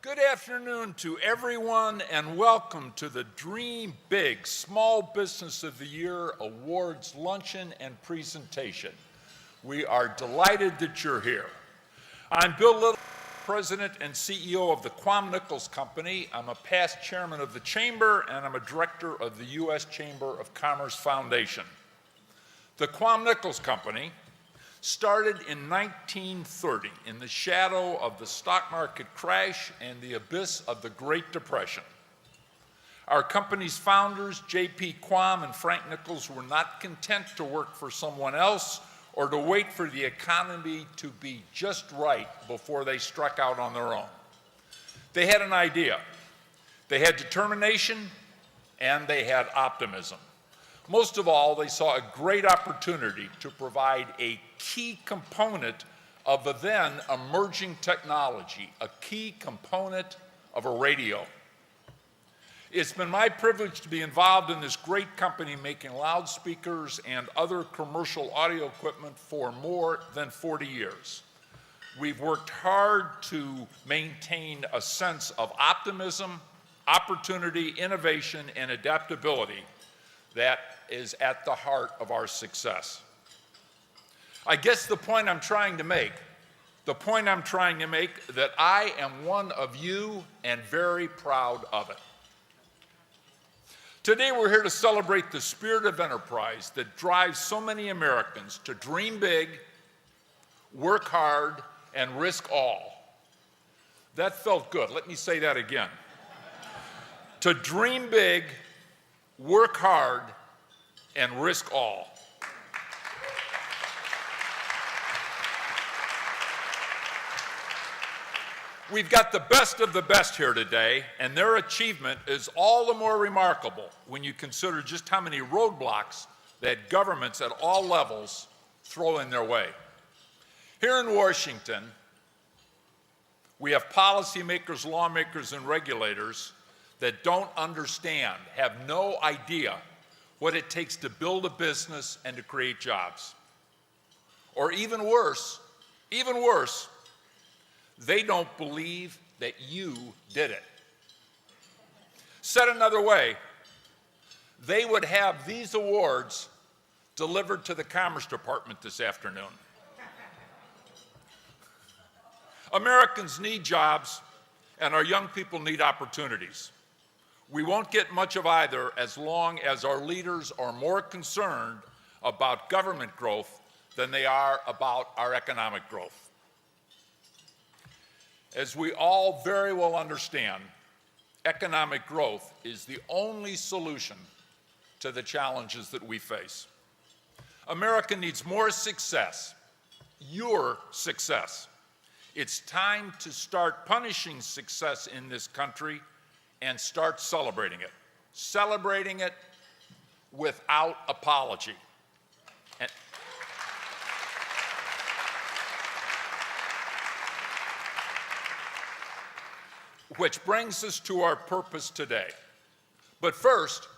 Good afternoon to everyone and welcome to the Dream Big Small Business of the Year Awards Luncheon and Presentation. We are delighted that you're here. I'm Bill Little, President and CEO of the Quam Nichols Company. I'm a past chairman of the Chamber and I'm a director of the U.S. Chamber of Commerce Foundation. The Quam Nichols Company started in 1930 in the shadow of the stock market crash and the abyss of the Great Depression. Our company's founders, J.P. Quam and Frank Nichols, were not content to work for someone else or to wait for the economy to be just right before they struck out on their own. They had an idea. They had determination and they had optimism. Most of all, they saw a great opportunity to provide a key component of a then emerging technology, a key component of a radio. It's been my privilege to be involved in this great company making loudspeakers and other commercial audio equipment for more than 40 years. We've worked hard to maintain a sense of optimism, opportunity, innovation, and adaptability that is at the heart of our success. I guess the point I'm trying to make that I am one of you and very proud of it. Today we're here to celebrate the spirit of enterprise that drives so many Americans to dream big, work hard, and risk all. That felt good. Let me say that again. To dream big, work hard, and risk all. We've got the best of the best here today, and their achievement is all the more remarkable when you consider just how many roadblocks that governments at all levels throw in their way. Here in Washington, we have policymakers, lawmakers, and regulators that don't understand, have no idea what it takes to build a business and to create jobs. Or even worse, they don't believe that you did it. Said another way, they would have these awards delivered to the Commerce Department this afternoon. Americans need jobs, and our young people need opportunities. We won't get much of either as long as our leaders are more concerned about government growth than they are about our economic growth. As we all very well understand, economic growth is the only solution to the challenges that we face. America needs more success, your success. It's time to start punishing success in this country and start celebrating it without apology. Which brings us to our purpose today. But first,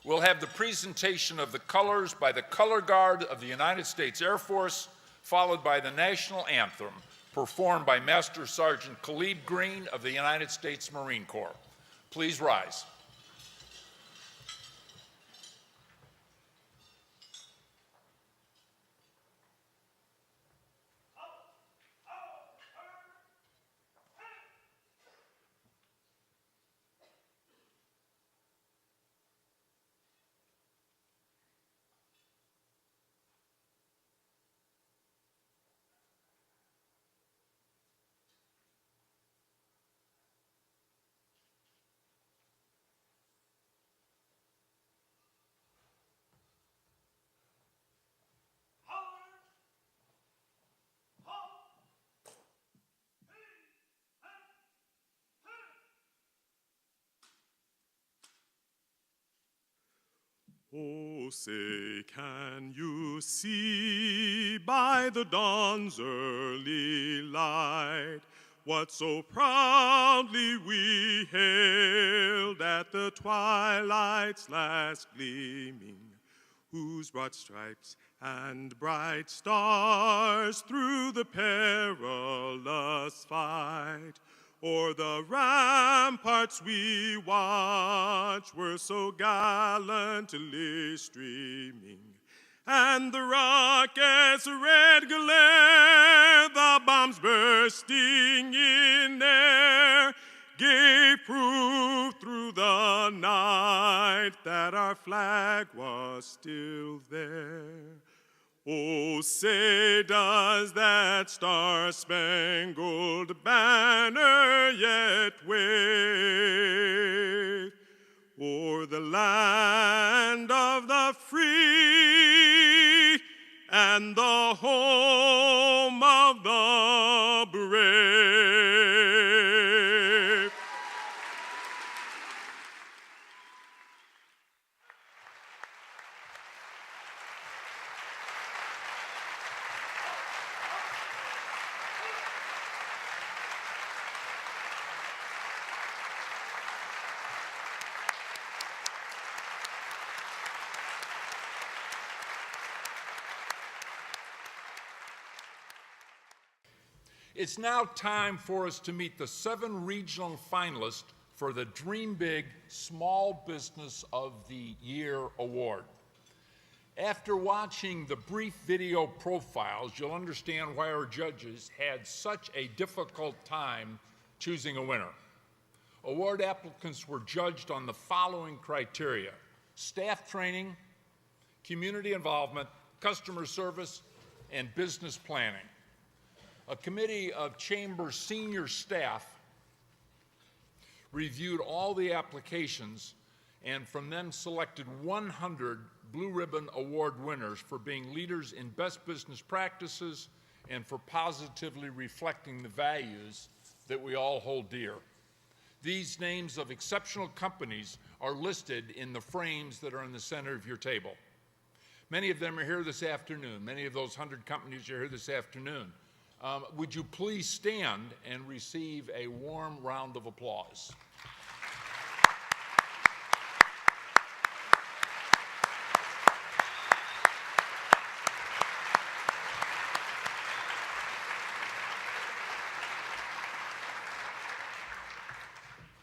we'll have the presentation of the colors by the Color Guard of the United States Air Force, followed by the national anthem, performed by Master Sergeant Khalib Green of the United States Marine Corps. Please rise. Oh, say, can you see by the dawn's early light what so proudly we hailed at the twilight's last gleaming, whose broad stripes and bright stars through the perilous fight O'er the ramparts we watch were so gallantly streaming, and the rockets' red glare, the bombs bursting in air, gave proof through the night that our flag was still there. Oh, say does that star-spangled banner yet wave o'er the land of the free and the home of the brave? It's now time for us to meet the 7 regional finalists for the Dream Big Small Business of the Year Award. After watching the brief video profiles, you'll understand why our judges had such a difficult time choosing a winner. Award applicants were judged on the following criteria: staff training, community involvement, customer service, and business planning. A committee of Chamber senior staff reviewed all the applications and from them selected 100 Blue Ribbon Award winners for being leaders in best business practices and for positively reflecting the values that we all hold dear. These names of exceptional companies are listed in the frames that are in the center of your table. Many of them are here this afternoon. Many of those 100 companies are here this afternoon. Would you please stand and receive a warm round of applause?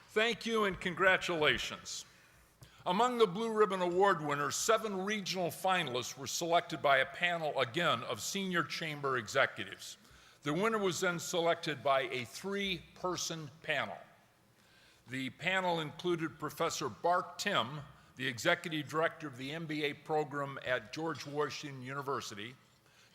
Thank you and congratulations. Among the Blue Ribbon Award winners, 7 regional finalists were selected by a panel, again, of senior chamber executives. The winner was then selected by a 3-person panel. The panel included Professor Bart Tim, the Executive Director of the MBA program at George Washington University,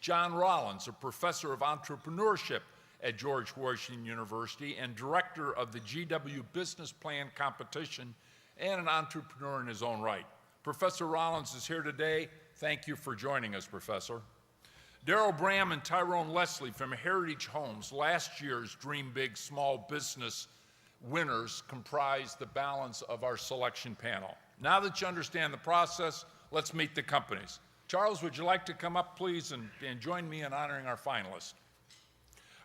John Rollins, a Professor of Entrepreneurship at George Washington University and Director of the GW Business Plan Competition, and an entrepreneur in his own right. Professor Rollins is here today. Thank you for joining us, Professor. Darrell Bram and Tyrone Leslie from Heritage Homes, last year's Dream Big Small Business winners, comprise the balance of our selection panel. Now that you understand the process, let's meet the companies. Charles, would you like to come up, please, and join me in honoring our finalists?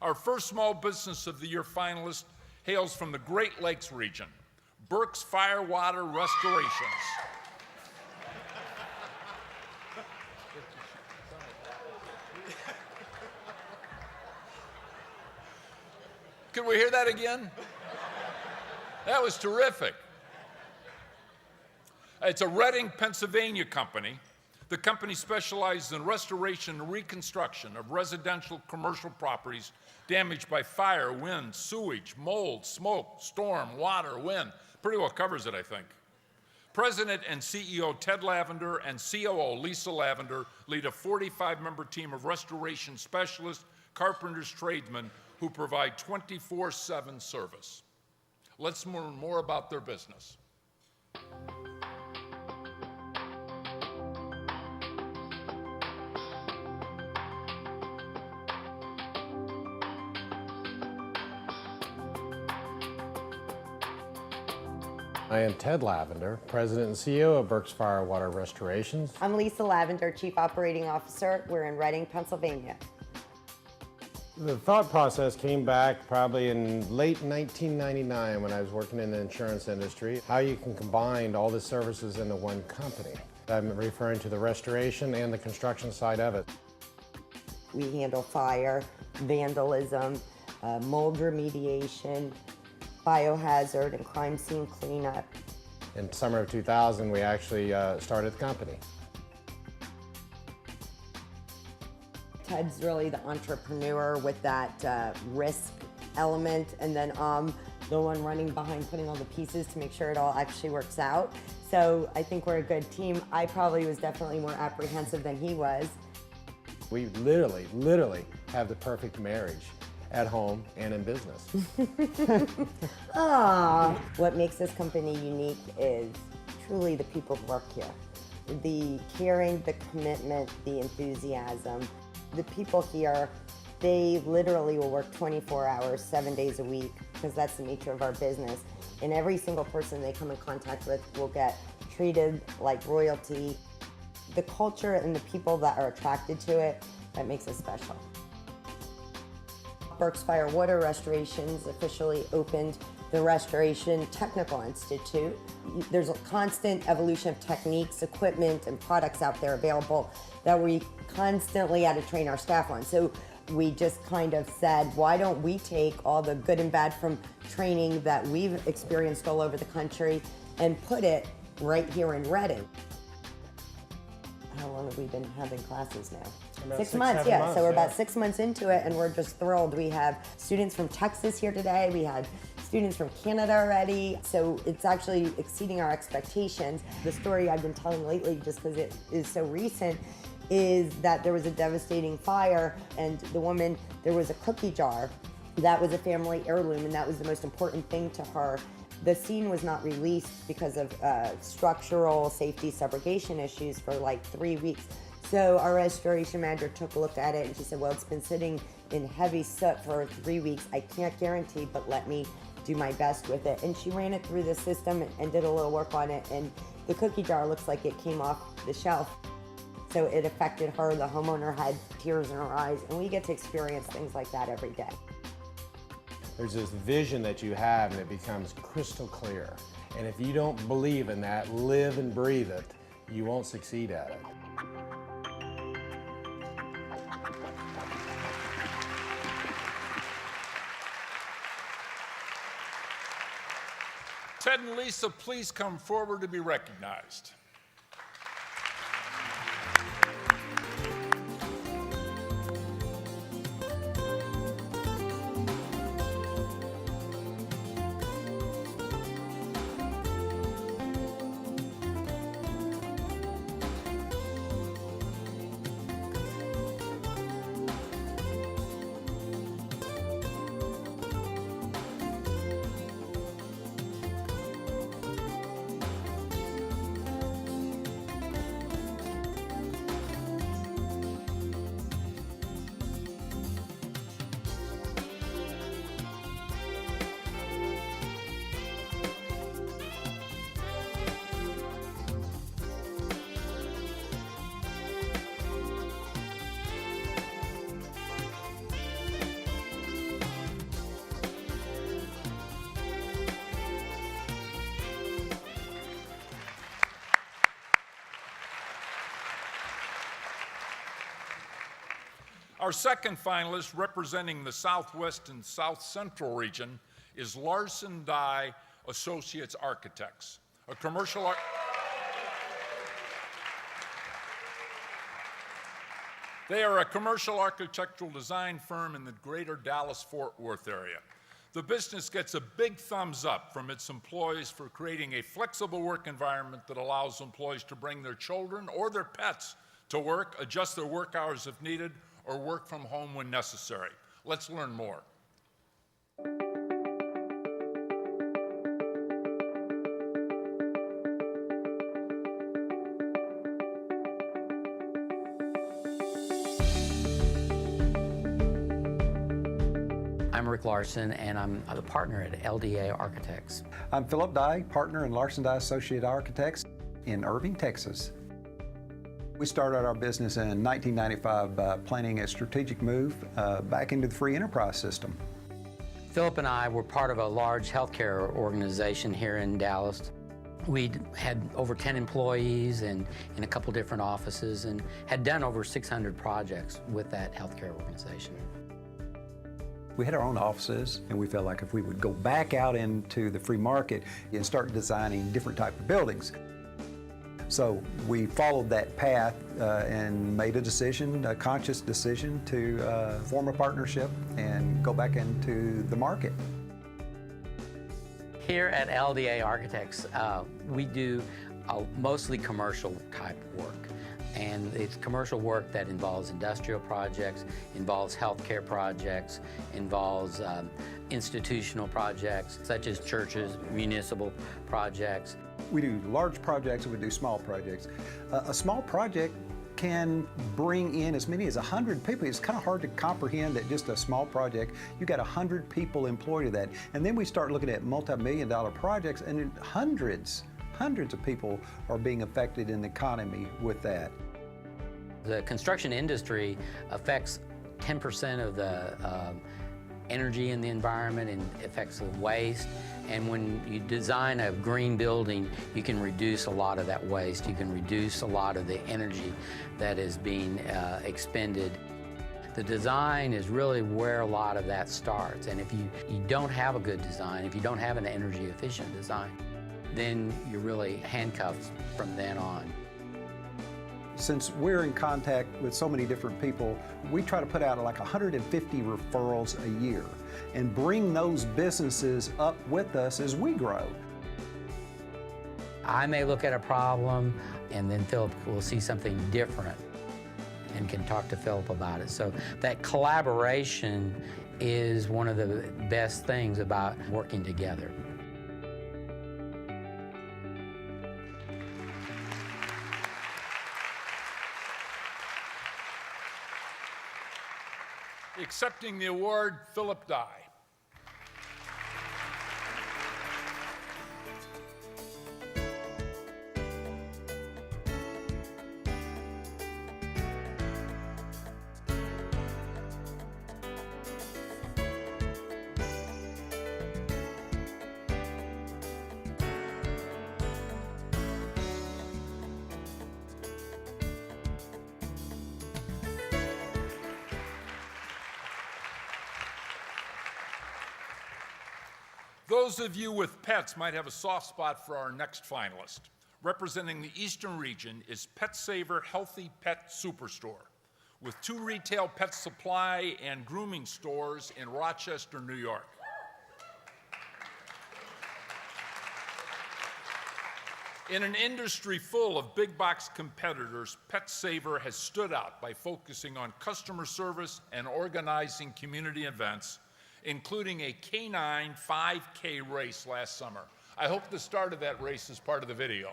Our first Small Business of the Year finalist hails from the Great Lakes region, Burke's Firewater Restorations. Could we hear that again? That was terrific. It's a Reading, Pennsylvania company. The company specializes in restoration and reconstruction of residential commercial properties damaged by fire, wind, sewage, mold, smoke, storm, water, wind. Pretty well covers it, I think. President and CEO Ted Lavender and COO Lisa Lavender lead a 45-member team of restoration specialists, carpenters, tradesmen who provide 24/7 service. Let's learn more about their business. I am Ted Lavender, President and CEO of Burke's Firewater Restorations. I'm Lisa Lavender, Chief Operating Officer. We're in Reading, Pennsylvania. The thought process came back probably in late 1999 when I was working in the insurance industry, how you can combine all the services into one company. I'm referring to the restoration and the construction side of it. We handle fire, vandalism, mold remediation, biohazard and crime scene cleanup. In summer of 2000, we actually started the company. Ted's really the entrepreneur with that risk element, and then the one running behind putting all the pieces to make sure it all actually works out. So I think we're a good team. I probably was definitely more apprehensive than he was. We literally have the perfect marriage at home and in business. What makes this company unique is truly the people who work here. The caring, the commitment, the enthusiasm. The people here, they literally will work 24 hours, 7 days a week, because that's the nature of our business. And every single person they come in contact with will get treated like royalty. The culture and the people that are attracted to it, that makes us special. Burke's Fire Water Restorations officially opened the Restoration Technical Institute. There's a constant evolution of techniques, equipment, and products out there available that we constantly had to train our staff on. So we just kind of said, why don't we take all the good and bad from training that we've experienced all over the country and put it right here in Reading. How long have we been having classes now? About 6 6, months, 7 yeah. months, So we're yeah. about 6 months into it, and we're just thrilled. We have students from Texas here today. We had students from Canada already. So it's actually exceeding our expectations. The story I've been telling lately, just because it is so recent, is that there was a devastating fire, and the woman, there was a cookie jar that was a family heirloom, and that was the most important thing to her. The scene was not released because of structural safety subrogation issues for like 3 weeks. So our restoration manager took a look at it and she said, well, it's been sitting in heavy soot for 3 weeks. I can't guarantee, but let me do my best with it. And she ran it through the system and did a little work on it. And the cookie jar looks like it came off the shelf. So it affected her. The homeowner had tears in her eyes. And we get to experience things like that every day. There's this vision that you have, and it becomes crystal clear. And if you don't believe in that, live and breathe it, you won't succeed at it. Ted and Lisa, please come forward to be recognized. Our second finalist, representing the Southwest and South Central region, is Larson Dye Associates Architects, a commercial They are a commercial architectural design firm in the greater Dallas-Fort Worth area. The business gets a big thumbs up from its employees for creating a flexible work environment that allows employees to bring their children or their pets to work, adjust their work hours if needed, or work from home when necessary. Let's learn more. I'm Rick Larson, and I'm the partner at LDA Architects. I'm Philip Dye, partner in Larson Dye Associate Architects in Irving, Texas. We started our business in 1995 by planning a strategic move back into the free enterprise system. Philip and I were part of a large healthcare organization here in Dallas. We had over 10 employees and in a couple different offices and had done over 600 projects with that healthcare organization. We had our own offices, and we felt like if we would go back out into the free market and start designing different type of buildings. So we followed that path and made a decision, a conscious decision, to form a partnership and go back into the market. Here at LDA Architects, we do mostly commercial type work. And it's commercial work that involves industrial projects, involves healthcare projects, involves institutional projects such as churches, municipal projects. We do large projects and we do small projects. A small project can bring in as many as 100 people. It's kind of hard to comprehend that just a small project, you got 100 people employed to that. And then we start looking at multi-million-dollar projects, and hundreds of people are being affected in the economy with that. The construction industry affects 10% of the energy in the environment and affects the waste. And when you design a green building, you can reduce a lot of that waste. You can reduce a lot of the energy that is being expended. The design is really where a lot of that starts. And if you don't have a good design, if you don't have an energy efficient design, then you're really handcuffed from then on. Since we're in contact with so many different people, we try to put out like 150 referrals a year and bring those businesses up with us as we grow. I may look at a problem and then Philip will see something different and can talk to Philip about it. So that collaboration is one of the best things about working together. Accepting the award, Philip Dye. Those of you with pets might have a soft spot for our next finalist. Representing the Eastern region is Pet Saver Healthy Pet Superstore, with 2 retail pet supply and grooming stores in Rochester, New York. In an industry full of big box competitors, Pet Saver has stood out by focusing on customer service and organizing community events, including a K9 5K race last summer. I hope the start of that race is part of the video.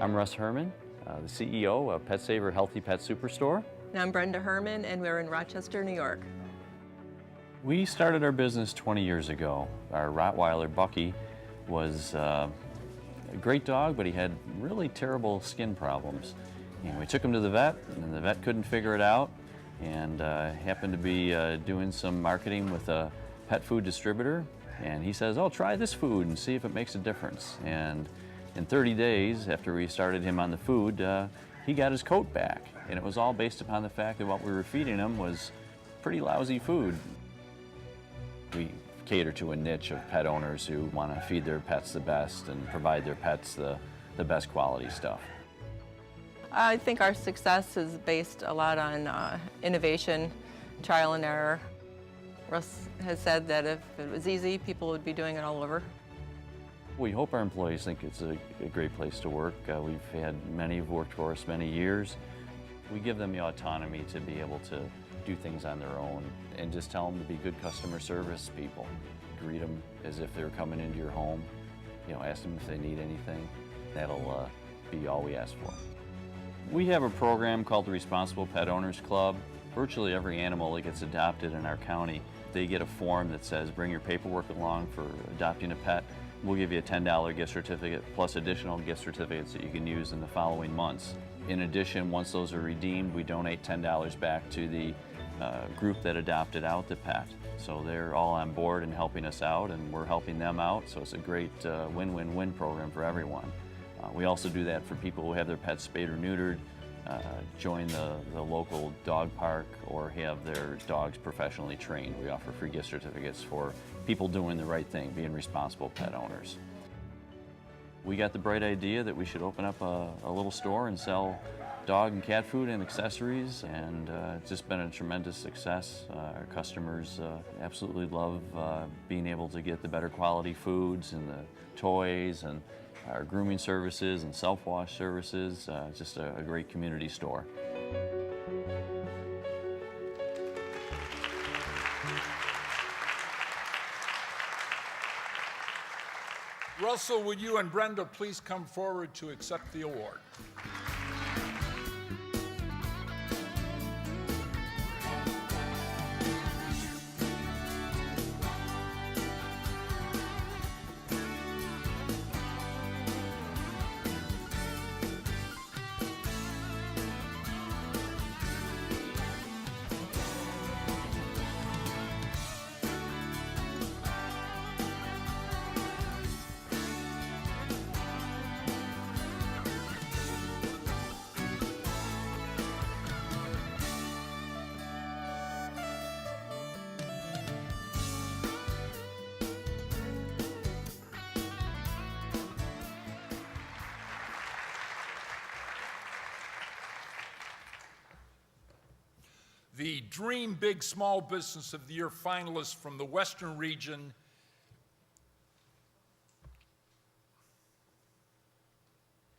I'm Russ Herman, the CEO of Pet Saver Healthy Pet Superstore. And I'm Brenda Herman, and we're in Rochester, New York. We started our business 20 years ago. Our Rottweiler, Bucky, was a great dog, but he had really terrible skin problems. And we took him to the vet, and the vet couldn't figure it out, and happened to be doing some marketing with a pet food distributor, and he says, "Oh, try this food and see if it makes a difference." And in 30 days, after we started him on the food, he got his coat back, and it was all based upon the fact that what we were feeding him was pretty lousy food. We cater to a niche of pet owners who want to feed their pets the best and provide their pets the best quality stuff. I think our success is based a lot on innovation, trial and error. Russ has said that if it was easy, people would be doing it all over. We hope our employees think it's a great place to work. We've had many who've worked for us many years. We give them the autonomy to be able to do things on their own and just tell them to be good customer service people. Greet them as if they're coming into your home. Ask them if they need anything. That'll be all we ask for. We have a program called the Responsible Pet Owners Club. Virtually every animal that gets adopted in our county, they get a form that says bring your paperwork along for adopting a pet. We'll give you a $10 gift certificate plus additional gift certificates that you can use in the following months. In addition, once those are redeemed, we donate $10 back to the group that adopted out the pet. So they're all on board and helping us out, and we're helping them out. So it's a great win-win-win program for everyone. We also do that for people who have their pets spayed or neutered, join the local dog park, or have their dogs professionally trained. We offer free gift certificates for people doing the right thing, being responsible pet owners. We got the bright idea that we should open up a little store and sell dog and cat food and accessories, and it's just been a tremendous success. Our customers absolutely love being able to get the better quality foods and the toys and our grooming services and self-wash services. Just a great community store. Russell, would you and Brenda please come forward to accept the award? The Dream Big Small Business of the Year finalists from the Western region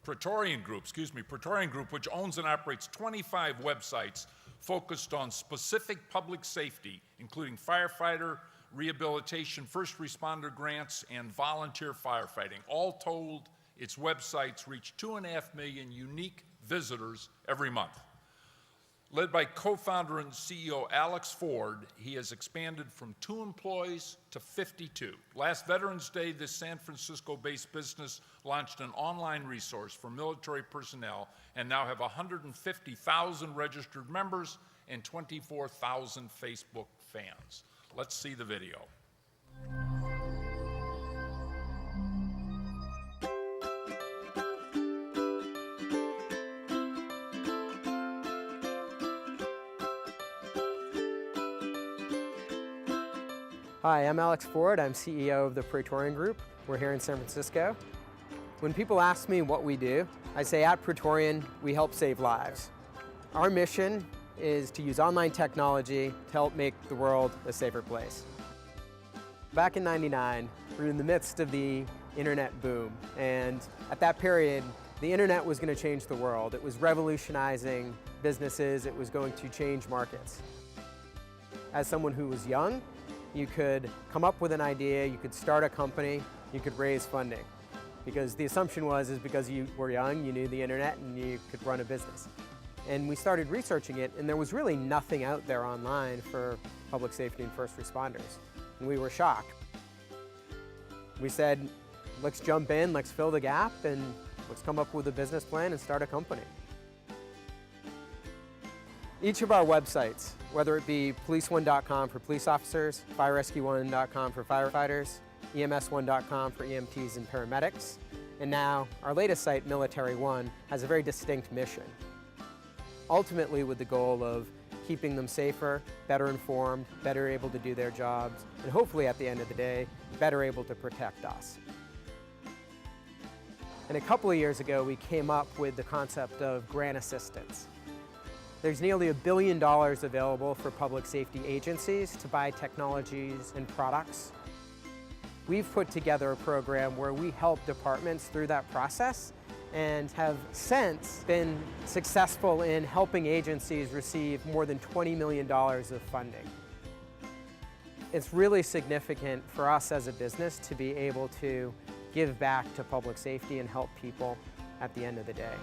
Praetorian Group, which owns and operates 25 websites focused on specific public safety, including firefighter, rehabilitation, first responder grants, and volunteer firefighting. All told, its websites reach 2.5 million unique visitors every month. Led by co-founder and CEO Alex Ford, he has expanded from 2 employees to 52. Last Veterans Day, this San Francisco-based business launched an online resource for military personnel and now have 150,000 registered members and 24,000 Facebook fans. Let's see the video. Hi, I'm Alex Ford. I'm CEO of the Praetorian Group. We're here in San Francisco. When people ask me what we do, I say at Praetorian, we help save lives. Our mission is to use online technology to help make the world a safer place. Back in '99, we were in the midst of the internet boom, and at that period, the internet was going to change the world. It was revolutionizing businesses. It was going to change markets. As someone who was young, you could come up with an idea, you could start a company, you could raise funding. Because the assumption was because you were young, you knew the internet, and you could run a business. And we started researching it, and there was really nothing out there online for public safety and first responders. And we were shocked. We said, let's jump in, let's fill the gap, and let's come up with a business plan and start a company. Each of our websites, whether it be policeone.com for police officers, firerescue1.com for firefighters, EMS1.com for EMTs and paramedics, and now our latest site, Military One, has a very distinct mission. Ultimately with the goal of keeping them safer, better informed, better able to do their jobs, and hopefully at the end of the day, better able to protect us. And a couple of years ago, we came up with the concept of grant assistance. There's nearly $1 billion available for public safety agencies to buy technologies and products. We've put together a program where we help departments through that process and have since been successful in helping agencies receive more than $20 million of funding. It's really significant for us as a business to be able to give back to public safety and help people at the end of the day.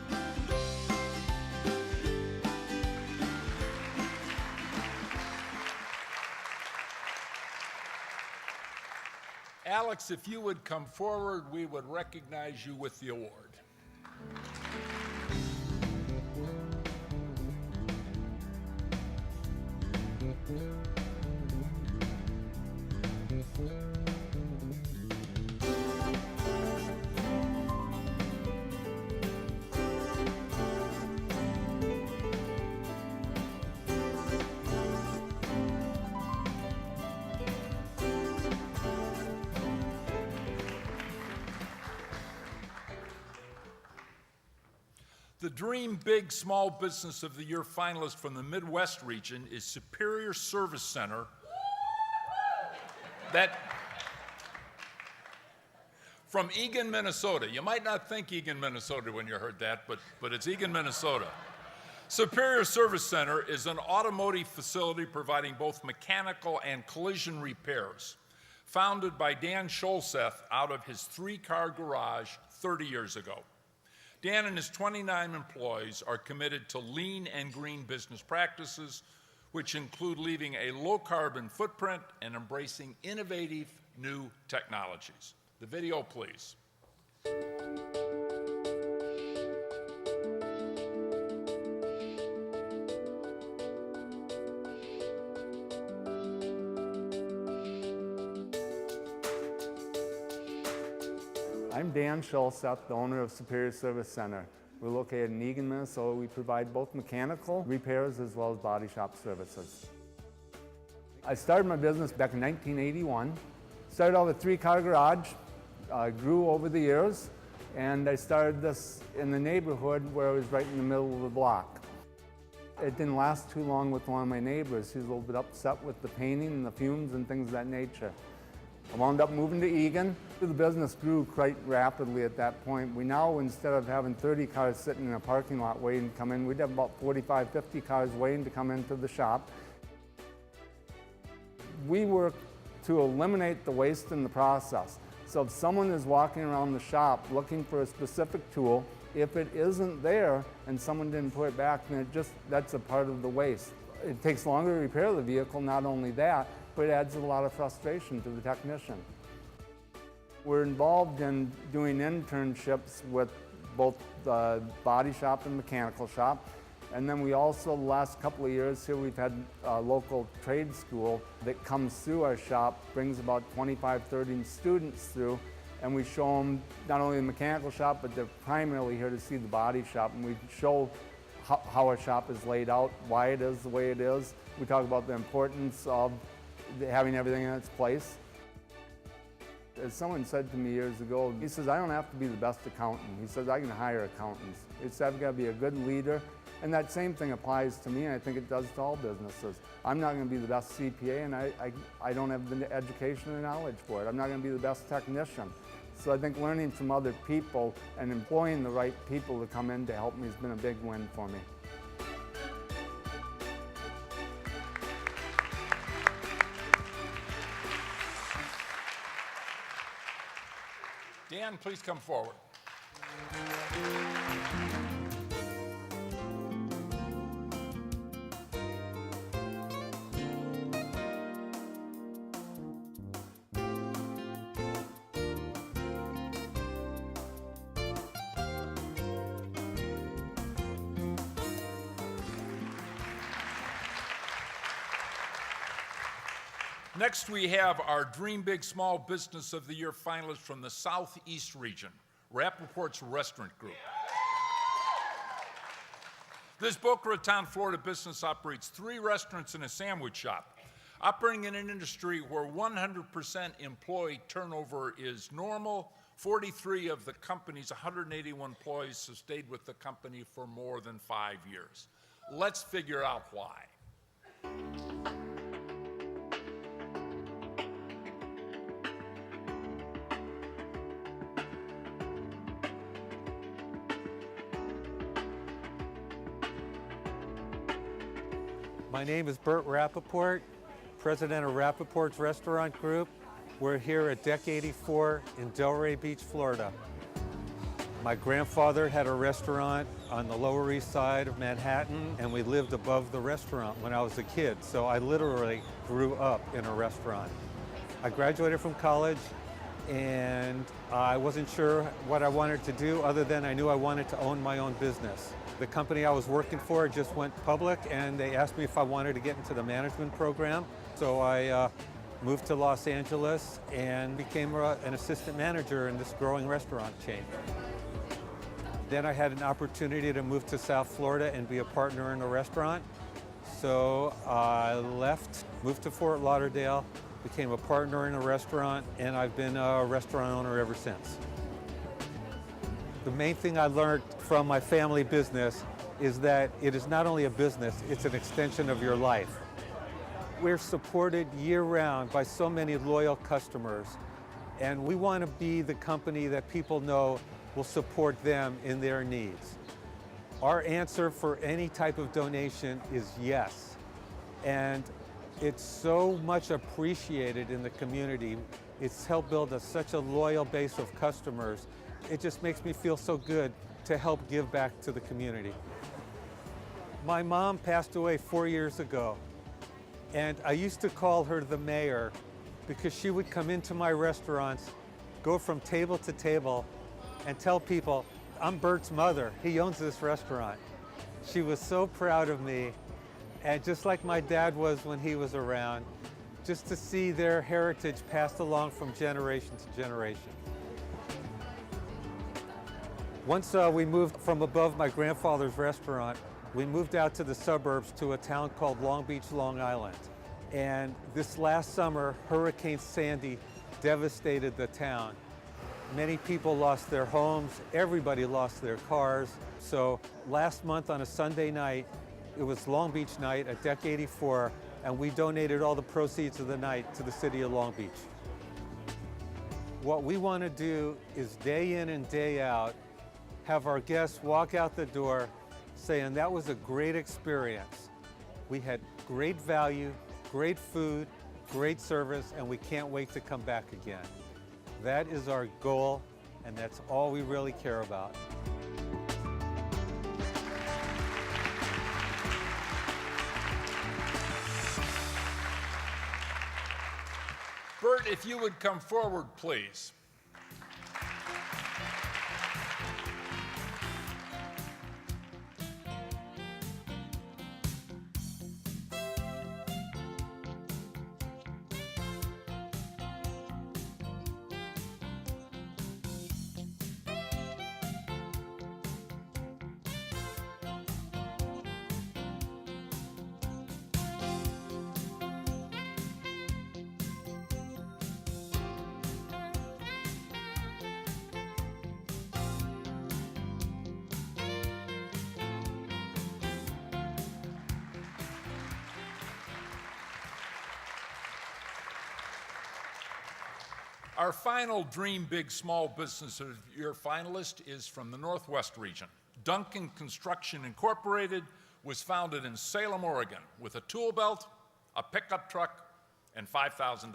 Alex, if you would come forward, we would recognize you with the award. The Dream Big Small Business of the Year finalist from the Midwest region is Superior Service Center. From Eagan, Minnesota. You might not think Eagan, Minnesota when you heard that, but it's Eagan, Minnesota. Superior Service Center is an automotive facility providing both mechanical and collision repairs, founded by Dan Scholseth out of his 3-car garage 30 years ago. Dan and his 29 employees are committed to lean and green business practices, which include leaving a low-carbon footprint and embracing innovative new technologies. The video, please. I'm Dan Scholseth, the owner of Superior Service Center. We're located in Eagan, Minnesota. We provide both mechanical repairs as well as body shop services. I started my business back in 1981. Started out with a 3-car garage, grew over the years, and I started this in the neighborhood where I was right in the middle of the block. It didn't last too long with one of my neighbors. He was a little bit upset with the painting and the fumes and things of that nature. I wound up moving to Eagan. The business grew quite rapidly at that point. We now, instead of having 30 cars sitting in a parking lot waiting to come in, we'd have about 45, 50 cars waiting to come into the shop. We work to eliminate the waste in the process. So if someone is walking around the shop looking for a specific tool, if it isn't there and someone didn't put it back, then that's a part of the waste. It takes longer to repair the vehicle, not only that, but it adds a lot of frustration to the technician. We're involved in doing internships with both the body shop and mechanical shop. And then we also, the last couple of years here, we've had a local trade school that comes through our shop, brings about 25, 30 students through, and we show them not only the mechanical shop, but they're primarily here to see the body shop, and we show how our shop is laid out, why it is the way it is. We talk about the importance of having everything in its place. As someone said to me years ago, he says, I don't have to be the best accountant. He says, I can hire accountants. He said, I've got to be a good leader. And that same thing applies to me, and I think it does to all businesses. I'm not going to be the best CPA, and I don't have the education or knowledge for it. I'm not going to be the best technician. So I think learning from other people and employing the right people to come in to help me has been a big win for me. Dan, please come forward. Next, we have our Dream Big Small Business of the Year finalists from the Southeast region, Rappaport's Restaurant Group. This Boca Raton, Florida business operates 3 restaurants and a sandwich shop. Operating in an industry where 100% employee turnover is normal, 43 of the company's 181 employees have stayed with the company for more than 5 years. Let's figure out why. My name is Bert Rappaport, president of Rappaport's Restaurant Group. We're here at Deck 84 in Delray Beach, Florida. My grandfather had a restaurant on the Lower East Side of Manhattan, and we lived above the restaurant when I was a kid, so I literally grew up in a restaurant. I graduated from college, and I wasn't sure what I wanted to do other than I knew I wanted to own my own business. The company I was working for just went public, and they asked me if I wanted to get into the management program. So I moved to Los Angeles and became an assistant manager in this growing restaurant chain. Then I had an opportunity to move to South Florida and be a partner in a restaurant. So I left, moved to Fort Lauderdale, became a partner in a restaurant, and I've been a restaurant owner ever since. The main thing I learned from my family business is that it is not only a business, it's an extension of your life. We're supported year-round by so many loyal customers, and we want to be the company that people know will support them in their needs. Our answer for any type of donation is yes, and it's so much appreciated in the community. It's helped build such a loyal base of customers. It just makes me feel so good to help give back to the community. My mom passed away 4 years ago, and I used to call her the mayor because she would come into my restaurants, go from table to table, and tell people, I'm Bert's mother, he owns this restaurant. She was so proud of me, and just like my dad was when he was around, just to see their heritage passed along from generation to generation. Once we moved from above my grandfather's restaurant, we moved out to the suburbs to a town called Long Beach, Long Island. And this last summer, Hurricane Sandy devastated the town. Many people lost their homes, everybody lost their cars. So last month on a Sunday night, it was Long Beach night at Deck 84, and we donated all the proceeds of the night to the city of Long Beach. What we want to do is day in and day out, have our guests walk out the door saying that was a great experience. We had great value, great food, great service, and we can't wait to come back again. That is our goal, and that's all we really care about. Bert, if you would come forward, please. Our final Dream Big Small Business of the Year finalist is from the Northwest region. Duncan Construction Incorporated was founded in Salem, Oregon, with a tool belt, a pickup truck, and $5,000.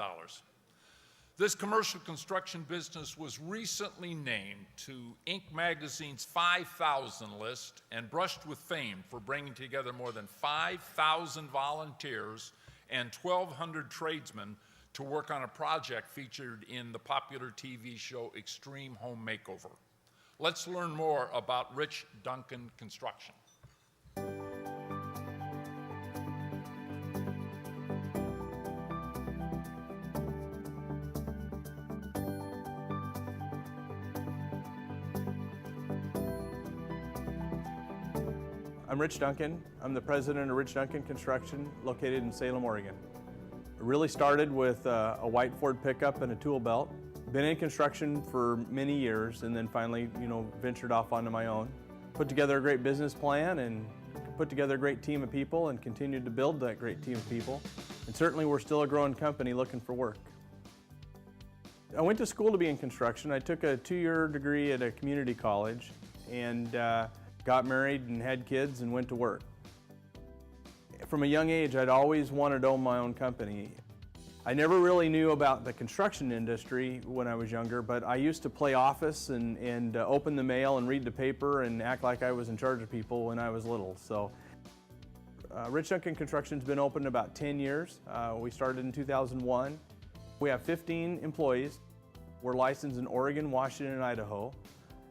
This commercial construction business was recently named to Inc. magazine's 5,000 list and brushed with fame for bringing together more than 5,000 volunteers and 1,200 tradesmen to work on a project featured in the popular TV show Extreme Home Makeover. Let's learn more about Rich Duncan Construction. I'm Rich Duncan. I'm the president of Rich Duncan Construction, located in Salem, Oregon. It really started with a white Ford pickup and a tool belt. Been in construction for many years, and then finally, ventured off onto my own. Put together a great business plan and put together a great team of people and continued to build that great team of people. And certainly we're still a growing company looking for work. I went to school to be in construction. I took a 2-year degree at a community college and got married and had kids and went to work. From a young age, I'd always wanted to own my own company. I never really knew about the construction industry when I was younger, but I used to play office and open the mail and read the paper and act like I was in charge of people when I was little. So Rich Duncan Construction's been open about 10 years. We started in 2001. We have 15 employees. We're licensed in Oregon, Washington, and Idaho.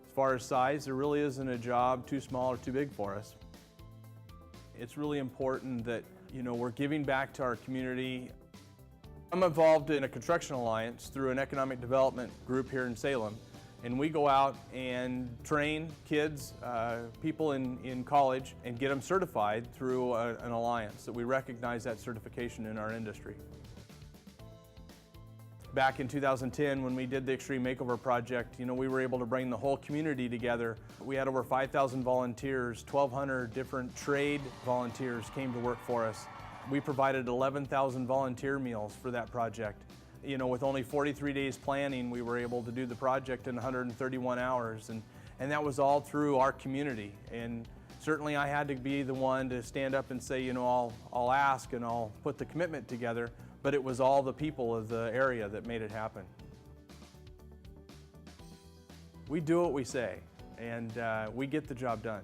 As far as size, there really isn't a job too small or too big for us. It's really important that, we're giving back to our community. I'm involved in a construction alliance through an economic development group here in Salem, and we go out and train kids, people in college, and get them certified through an alliance, that we recognize that certification in our industry. Back in 2010, when we did the Extreme Makeover Project, we were able to bring the whole community together. We had over 5,000 volunteers, 1,200 different trade volunteers came to work for us. We provided 11,000 volunteer meals for that project. With only 43 days planning, we were able to do the project in 131 hours, and that was all through our community. And certainly I had to be the one to stand up and say, I'll ask and I'll put the commitment together, but it was all the people of the area that made it happen. We do what we say, and we get the job done.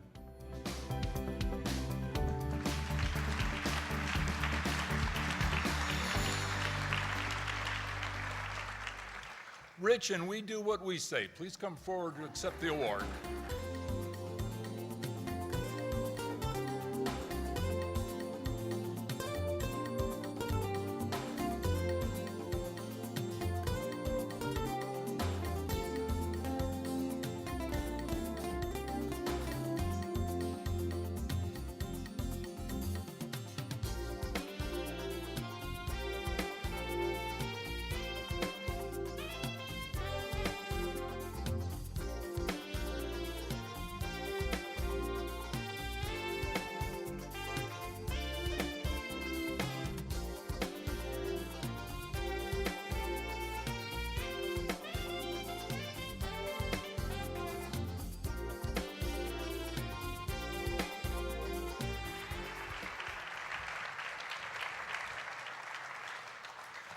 Rich, and we do what we say. Please come forward to accept the award.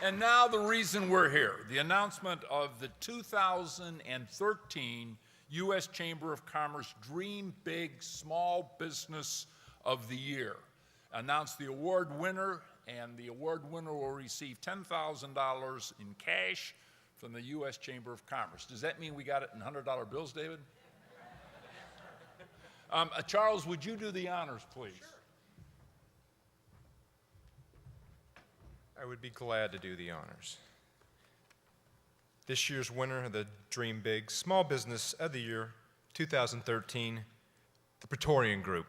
And now the reason we're here, the announcement of the 2013 U.S. Chamber of Commerce Dream Big Small Business of the Year. Announce the award winner, and the award winner will receive $10,000 in cash from the U.S. Chamber of Commerce. Does that mean we got it in $100 bills, David? Charles, would you do the honors, please? Sure. I would be glad to do the honors. This year's winner of the Dream Big Small Business of the Year 2013, the Praetorian Group.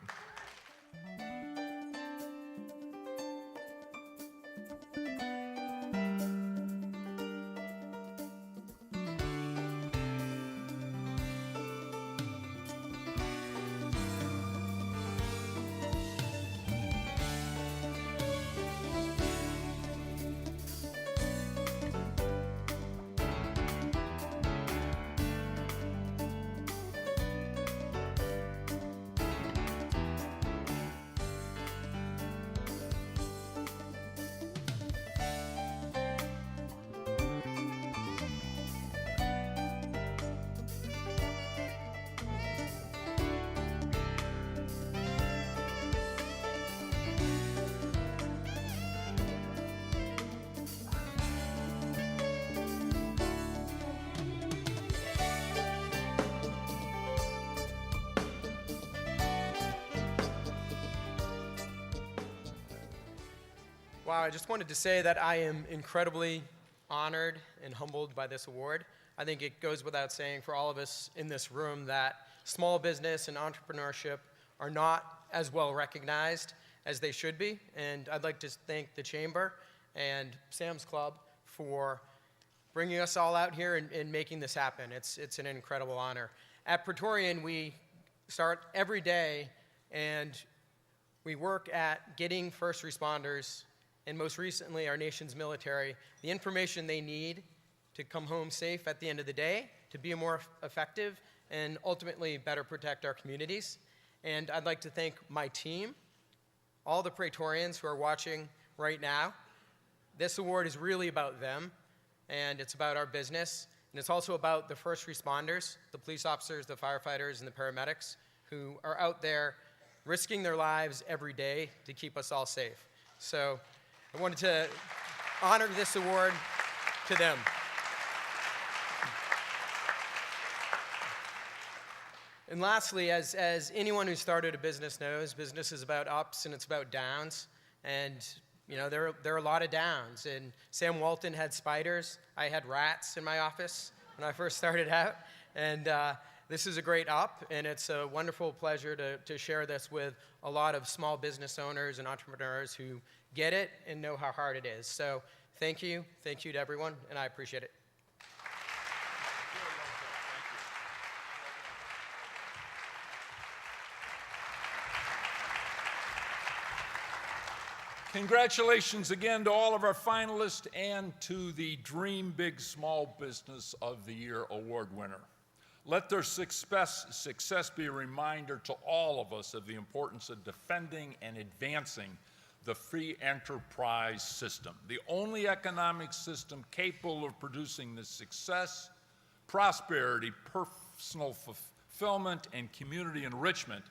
Wow, I just wanted to say that I am incredibly honored and humbled by this award. I think it goes without saying for all of us in this room that small business and entrepreneurship are not as well recognized as they should be. And I'd like to thank the Chamber and Sam's Club for bringing us all out here and making this happen. It's an incredible honor. At Praetorian, we start every day and we work at getting first responders and most recently our nation's military the information they need to come home safe at the end of the day, to be more effective, and ultimately better protect our communities. And I'd like to thank my team, all the Praetorians who are watching right now. This award is really about them, and it's about our business, and it's also about the first responders, the police officers, the firefighters, and the paramedics who are out there risking their lives every day to keep us all safe. So I wanted to honor this award to them. And lastly, as anyone who started a business knows, business is about ups and it's about downs. And there are a lot of downs. And Sam Walton had spiders. I had rats in my office when I first started out. And this is a great up, and it's a wonderful pleasure to share this with a lot of small business owners and entrepreneurs who get it and know how hard it is. So thank you to everyone, and I appreciate it. Congratulations again to all of our finalists and to the Dream Big Small Business of the Year award winner. Let their success be a reminder to all of us of the importance of defending and advancing the free enterprise system, the only economic system capable of producing the success, prosperity, personal fulfillment, and community enrichment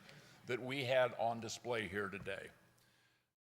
that we had on display here today.